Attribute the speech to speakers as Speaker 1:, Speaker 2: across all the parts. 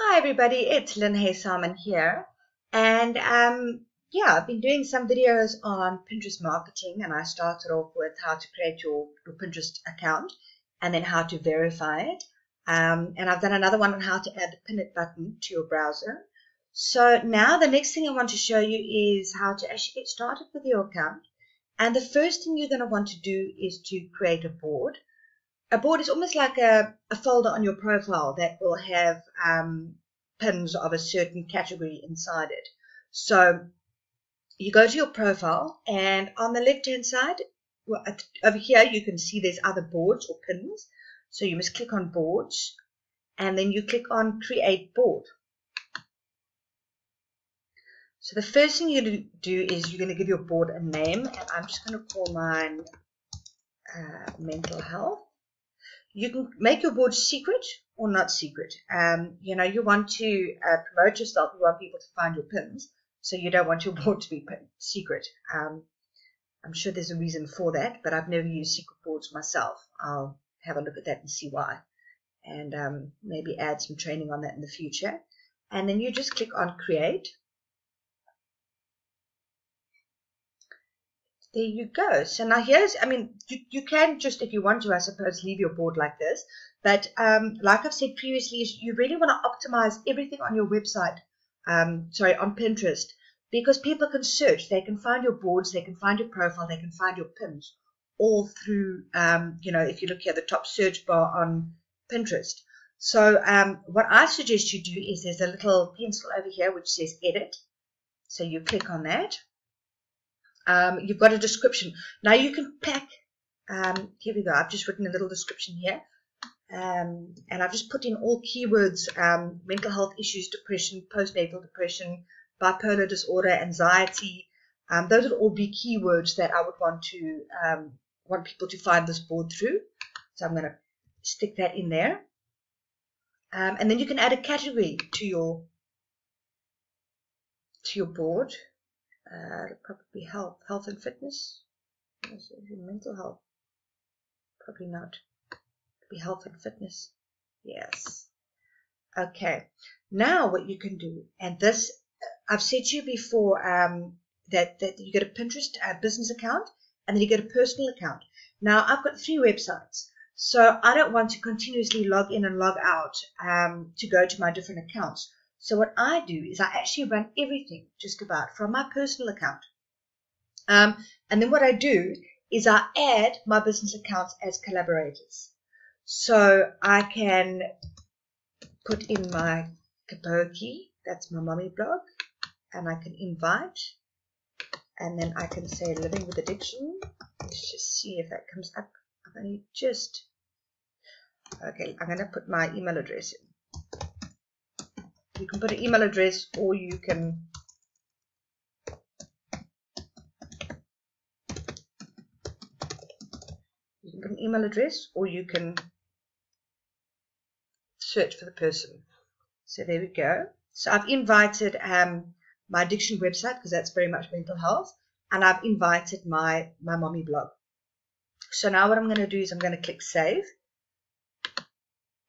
Speaker 1: Hi everybody, it's Lynne Huysamen here, and yeah, I've been doing some videos on Pinterest marketing, and I started off with how to create your Pinterest account and then how to verify it, and I've done another one on how to add the pin it button to your browser. So now the next thing I want to show you is how to actually get started with your account, and the first thing you're going to want to do is to create a board. A board is almost like a folder on your profile that will have pins of a certain category inside it. So you go to your profile, and on the left-hand side, well, over here, you can see there's other boards or pins. So you must click on boards, and then you click on create board. So the first thing you're going to do is you're going to give your board a name, and I'm just going to call mine mental health. You can make your board secret or not secret. You want to promote yourself. You want people to find your pins, so you don't want your board to be secret. I'm sure there's a reason for that, but I've never used secret boards myself. I'll have a look at that and see why, and maybe add some training on that in the future. And then you just click on create. There you go. So now you can just, if you want to, I suppose, leave your board like this. But like I've said previously, you really want to optimize everything on your website, on Pinterest, because people can search. They can find your boards, they can find your profile, they can find your pins, all through, if you look here, the top search bar on Pinterest. So what I suggest you do is there's a little pencil over here which says edit. So you click on that. You've got a description. Now you can pack, here we go, I've just written a little description here, and I've just put in all keywords, mental health issues, depression, postnatal depression, bipolar disorder, anxiety. Those would all be keywords that I would want people to find this board through. So I'm going to stick that in there. And then you can add a category to your board. Probably health and fitness. Mental health. Probably not. Be health and fitness. Yes. Okay. Now what you can do, and this I've said to you before, that you get a Pinterest business account, and then you get a personal account. Now I've got 3 websites, so I don't want to continuously log in and log out to go to my different accounts. So what I do is I actually run everything just about from my personal account. And then what I do is I add my business accounts as collaborators. So I can put in my Kapoki, that's my mommy blog, and I can invite, and then I can say living with addiction. Let's just see if that comes up. Okay, I'm going to put my email address in. You can put an email address, or you can put an email address, or you can search for the person. So there we go. So I've invited my addiction website, because that's very much mental health, and I've invited my mommy blog. So now what I'm going to do is I'm going to click save,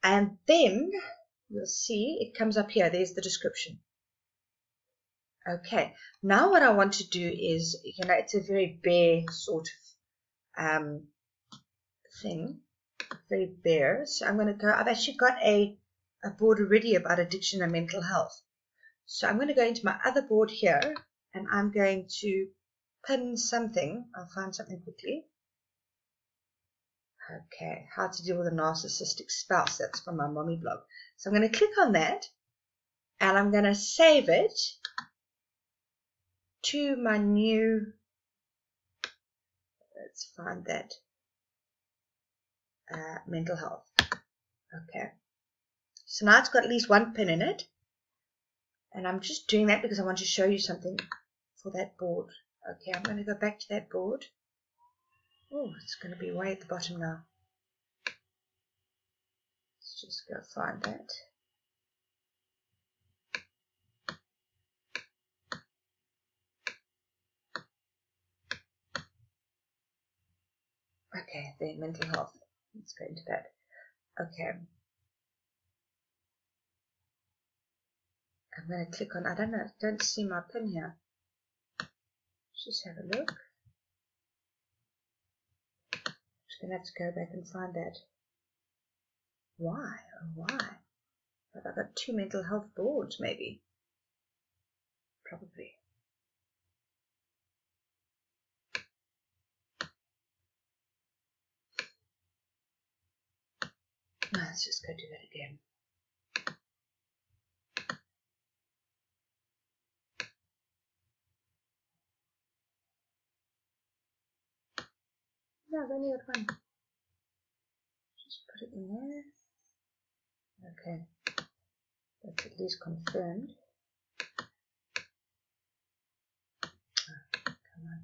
Speaker 1: and then you'll see it comes up here. There's the description. Okay, now what I want to do is, it's a very bare sort of thing, very bare. So I'm going to go, I've actually got a board already about addiction and mental health. So I'm going to go into my other board here, and I'm going to pin something. I'll find something quickly. Okay, how to deal with a narcissistic spouse. That's from my mommy blog. So I'm going to click on that, and I'm going to save it to my new, let's find that, mental health. Okay, so now it's got at least one pin in it, and I'm just doing that because I want to show you something for that board. Okay, I'm going to go back to that board. Oh, it's going to be way at the bottom now. Let's just go find that. Okay, the mental health. Let's go into that. Okay. I'm going to click on, I don't know, don't see my pin here. Just have a look. Just going to have to go back and find that. Why? Oh, why? Have I got 2 mental health boards, maybe? Probably. No, let's just go do that again. No, I've only got one. Just put it in there. Okay. That's at least confirmed. Oh, come on.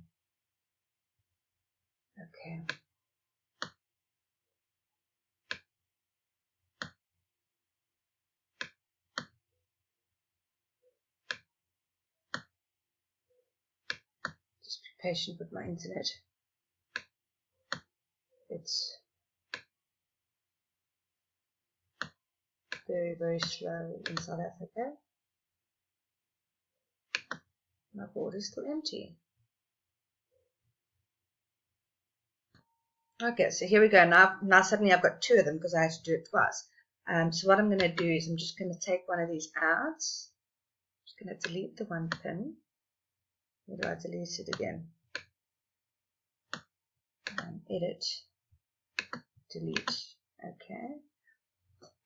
Speaker 1: Okay. Just be patient with my internet. It's very, very slow in South Africa. My board is still empty. Okay, so here we go. Now suddenly I've got 2 of them because I had to do it twice. So what I'm going to do is I'm just going to take one of these out. I'm just going to delete the one pin. Where do I delete it again? Edit, delete. Okay.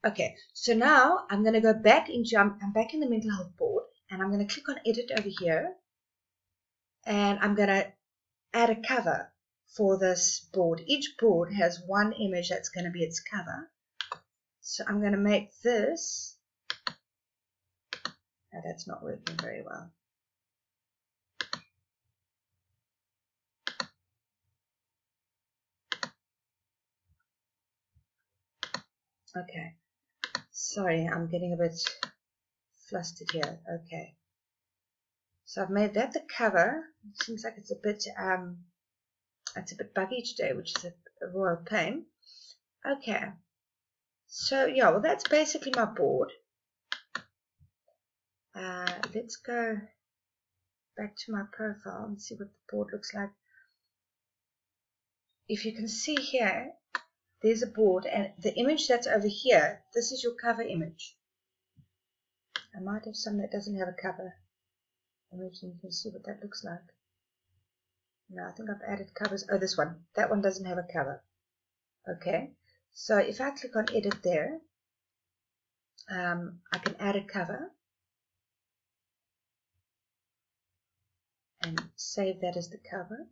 Speaker 1: Okay, so now I'm going to go back into, I'm back in the mental health board, and I'm going to click on edit over here, and I'm going to add a cover for this board. Each board has one image that's going to be its cover. So I'm going to make this, oh, that's not working very well. Okay, sorry, I'm getting a bit flustered here. Okay, so I've made that the cover. It seems like it's a bit buggy today, which is a royal pain. Okay, so yeah, well, that's basically my board. Let's go back to my profile and see what the board looks like. If you can see here, there's a board, and the image that's over here, this is your cover image. I might have some that doesn't have a cover image, and you can see what that looks like. No, I think I've added covers. Oh, this one. That one doesn't have a cover. Okay, so if I click on edit there, I can add a cover and save that as the cover.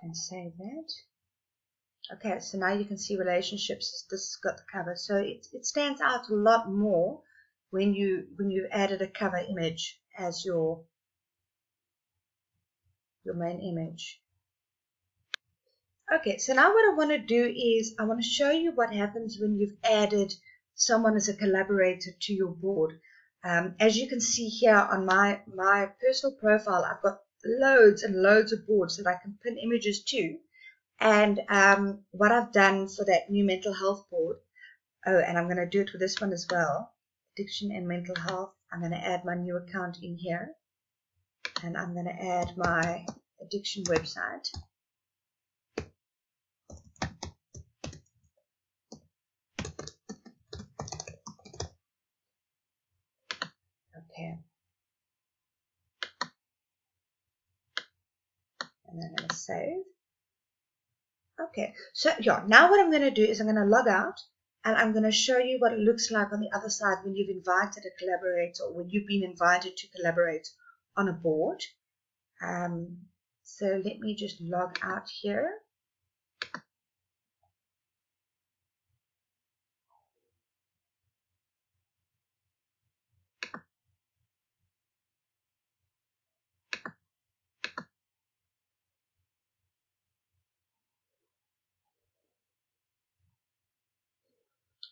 Speaker 1: And save that. Okay, so now you can see relationships. This has got the cover, so it stands out a lot more when you've added a cover image as your main image. Okay, so now what I want to do is I want to show you what happens when you've added someone as a collaborator to your board. As you can see here on my personal profile, I've got loads and loads of boards that I can pin images to. And what I've done for that new mental health board, oh, and I'm going to do it with this one as well, addiction and mental health. I'm going to add my new account in here, and I'm going to add my addiction website. Okay. And then I'm going to save. Okay, so yeah, now what I'm going to do is I'm going to log out, and I'm going to show you what it looks like on the other side when you've invited a collaborator, or when you've been invited to collaborate on a board. So let me just log out here.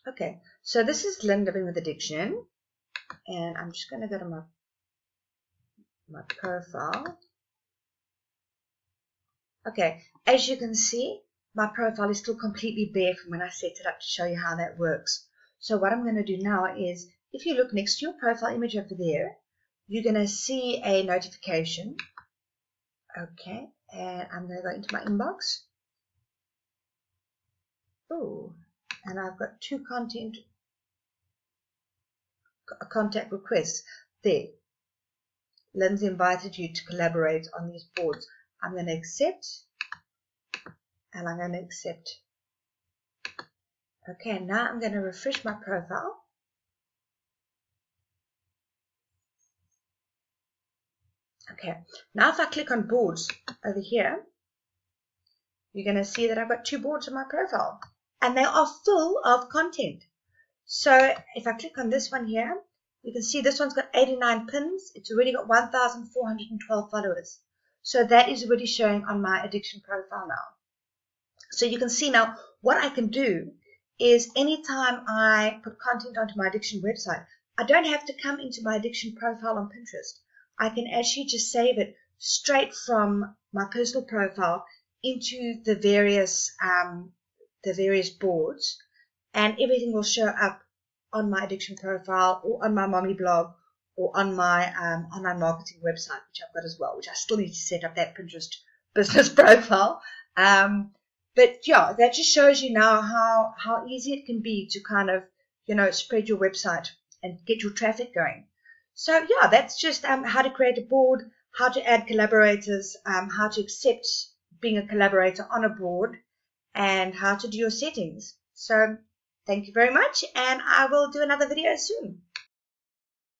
Speaker 1: Okay, so this is Lynne living with addiction, and I'm just going to go to my profile. Okay, as you can see, my profile is still completely bare from when I set it up to show you how that works. So what I'm going to do now is, if you look next to your profile image over there, you're going to see a notification. Okay, and I'm going to go into my inbox. Oh, and I've got 2 contact requests there. Lynne's invited you to collaborate on these boards. I'm going to accept, and I'm going to accept. Okay, now I'm going to refresh my profile. Okay, now if I click on boards over here, you're going to see that I've got 2 boards on my profile, and they are full of content. So if I click on this one here, you can see this one's got 89 pins. It's already got 1,412 followers. So that is already showing on my addiction profile now. So you can see now what I can do is anytime I put content onto my addiction website, I don't have to come into my addiction profile on Pinterest. I can actually just save it straight from my personal profile into the various boards, and everything will show up on my addiction profile or on my mommy blog or on my online marketing website, which I've got as well, which I still need to set up that Pinterest business profile. But yeah, that just shows you now how easy it can be to kind of, spread your website and get your traffic going. So yeah, that's just how to create a board, how to add collaborators, how to accept being a collaborator on a board, and how to do your settings. So thank you very much, and I will do another video soon.